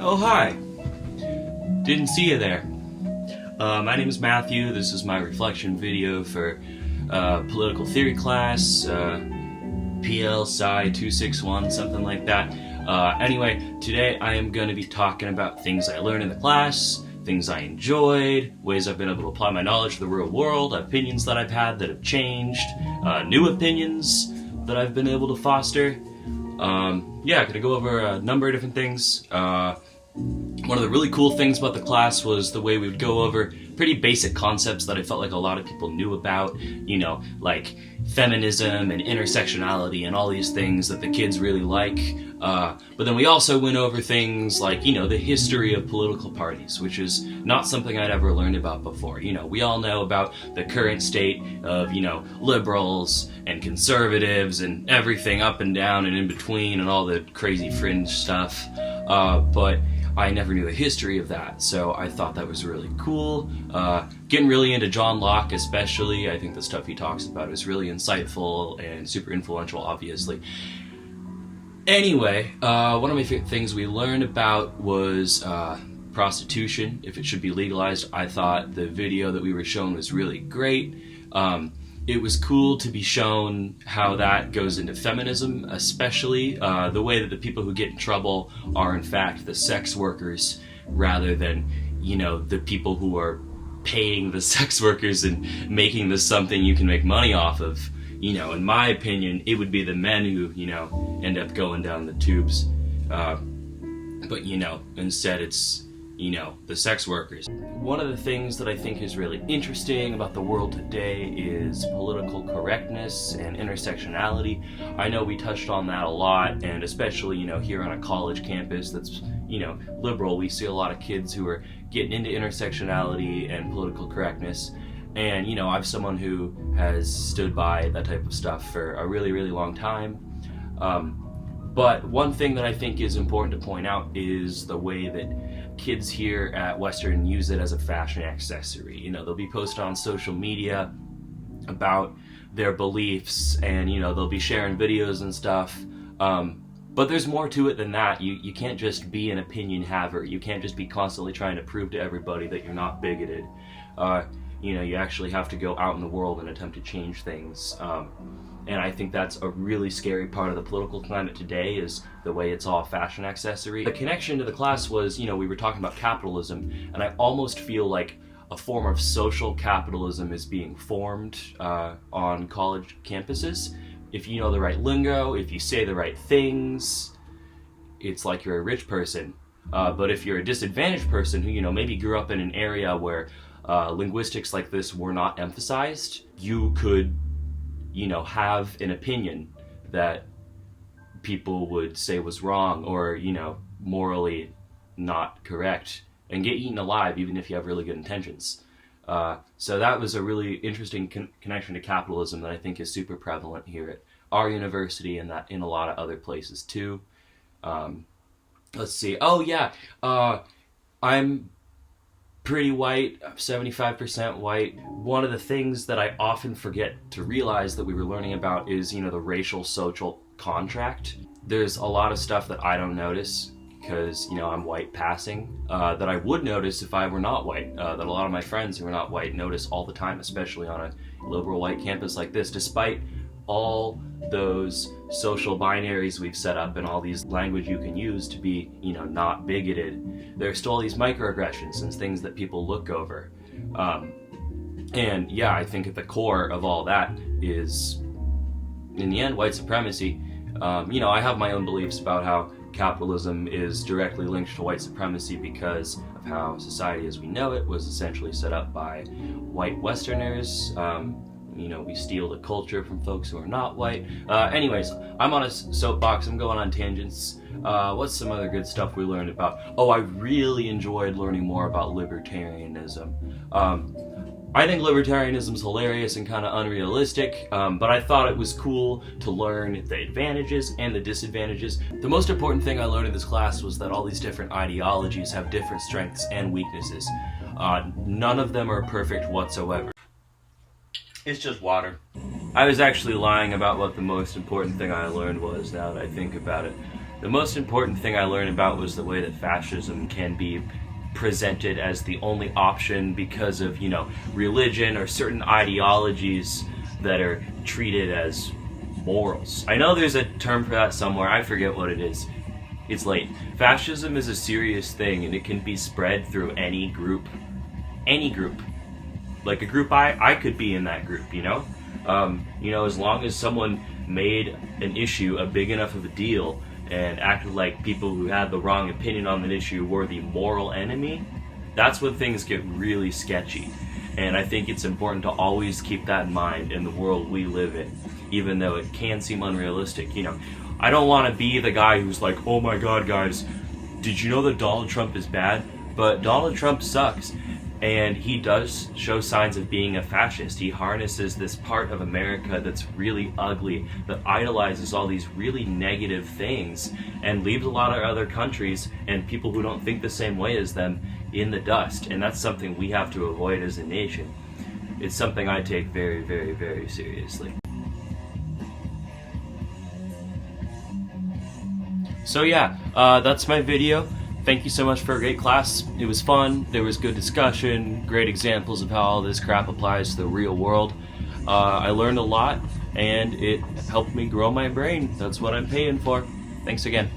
Oh, hi. Didn't see you there. My name is Matthew. This is my reflection video for political theory class, plsci 261, something like that. Anyway, today I am going to be talking about things I learned in the class, things I enjoyed, ways I've been able to apply my knowledge to the real world, opinions that I've had that have changed, new opinions that I've been able to foster. Yeah, gonna go over a number of different things. One of the really cool things about the class was the way we would go over pretty basic concepts that I felt like a lot of people knew about, like feminism and intersectionality and all these things that the kids really like. But then we also went over things like, the history of political parties, which is not something I'd ever learned about before. We all know about the current state of, liberals and conservatives and everything up and down and in between and all the crazy fringe stuff. But I never knew the history of that, so I thought that was really cool. Getting really into John Locke especially, I think the stuff he talks about is really insightful and super influential, obviously. Anyway, one of my favorite things we learned about was prostitution, if it should be legalized. I thought the video that we were shown was really great. It was cool to be shown how that goes into feminism, especially the way that the people who get in trouble are in fact the sex workers rather than, the people who are paying the sex workers and making this something you can make money off of. In my opinion, it would be the men who, end up going down the tubes. But, instead it's, the sex workers. One of the things that I think is really interesting about the world today is political correctness and intersectionality. I know we touched on that a lot, and especially, here on a college campus that's, liberal, we see a lot of kids who are getting into intersectionality and political correctness. And, I'm someone who has stood by that type of stuff for a really, really long time. But one thing that I think is important to point out is the way that kids here at Western use it as a fashion accessory. They'll be posting on social media about their beliefs and, they'll be sharing videos and stuff. But there's more to it than that. You can't just be an opinion haver. You can't just be constantly trying to prove to everybody that you're not bigoted. You actually have to go out in the world and attempt to change things. And I think that's a really scary part of the political climate today, is the way it's all fashion accessory. The connection to the class was, we were talking about capitalism, and I almost feel like a form of social capitalism is being formed on college campuses. If you know the right lingo, if you say the right things, it's like you're a rich person. But if you're a disadvantaged person who, maybe grew up in an area where linguistics like this were not emphasized, you could have an opinion that people would say was wrong or, morally not correct and get eaten alive even if you have really good intentions. So that was a really interesting connection to capitalism that I think is super prevalent here at our university and that in a lot of other places too. Let's see. Oh yeah, I'm pretty white, 75% white. One of the things that I often forget to realize that we were learning about is, the racial social contract. There's a lot of stuff that I don't notice because, I'm white passing, that I would notice if I were not white, that a lot of my friends who are not white notice all the time, especially on a liberal white campus like this, despite all those social binaries we've set up and all these language you can use to be, not bigoted. There's still all these microaggressions and things that people look over. And yeah, I think at the core of all that is, in the end, white supremacy. I have my own beliefs about how capitalism is directly linked to white supremacy because of how society as we know it was essentially set up by white Westerners. We steal the culture from folks who are not white. Anyways, I'm on a soapbox, I'm going on tangents. What's some other good stuff we learned about? Oh, I really enjoyed learning more about libertarianism. I think libertarianism is hilarious and kind of unrealistic, but I thought it was cool to learn the advantages and the disadvantages. The most important thing I learned in this class was that all these different ideologies have different strengths and weaknesses. None of them are perfect whatsoever. It's just water. I was actually lying about what the most important thing I learned was, now that I think about it. The most important thing I learned about was the way that fascism can be presented as the only option because of, religion or certain ideologies that are treated as morals. I know there's a term for that somewhere, I forget what it is. It's late. Fascism is a serious thing, and it can be spread through any group. Any group. Like a group I could be in that group, as long as someone made an issue a big enough of a deal and acted like people who had the wrong opinion on that issue were the moral enemy, that's when things get really sketchy. And I think it's important to always keep that in mind in the world we live in, even though it can seem unrealistic. I don't want to be the guy who's like, oh my god, guys, did you know that Donald Trump is bad? But Donald Trump sucks. And he does show signs of being a fascist. He harnesses this part of America that's really ugly, that idolizes all these really negative things, and leaves a lot of other countries and people who don't think the same way as them in the dust. And that's something we have to avoid as a nation. It's something I take very, very, very seriously. So yeah, that's my video. Thank you so much for a great class. It was fun, there was good discussion, great examples of how all this crap applies to the real world. I learned a lot, and it helped me grow my brain. That's what I'm paying for. Thanks again.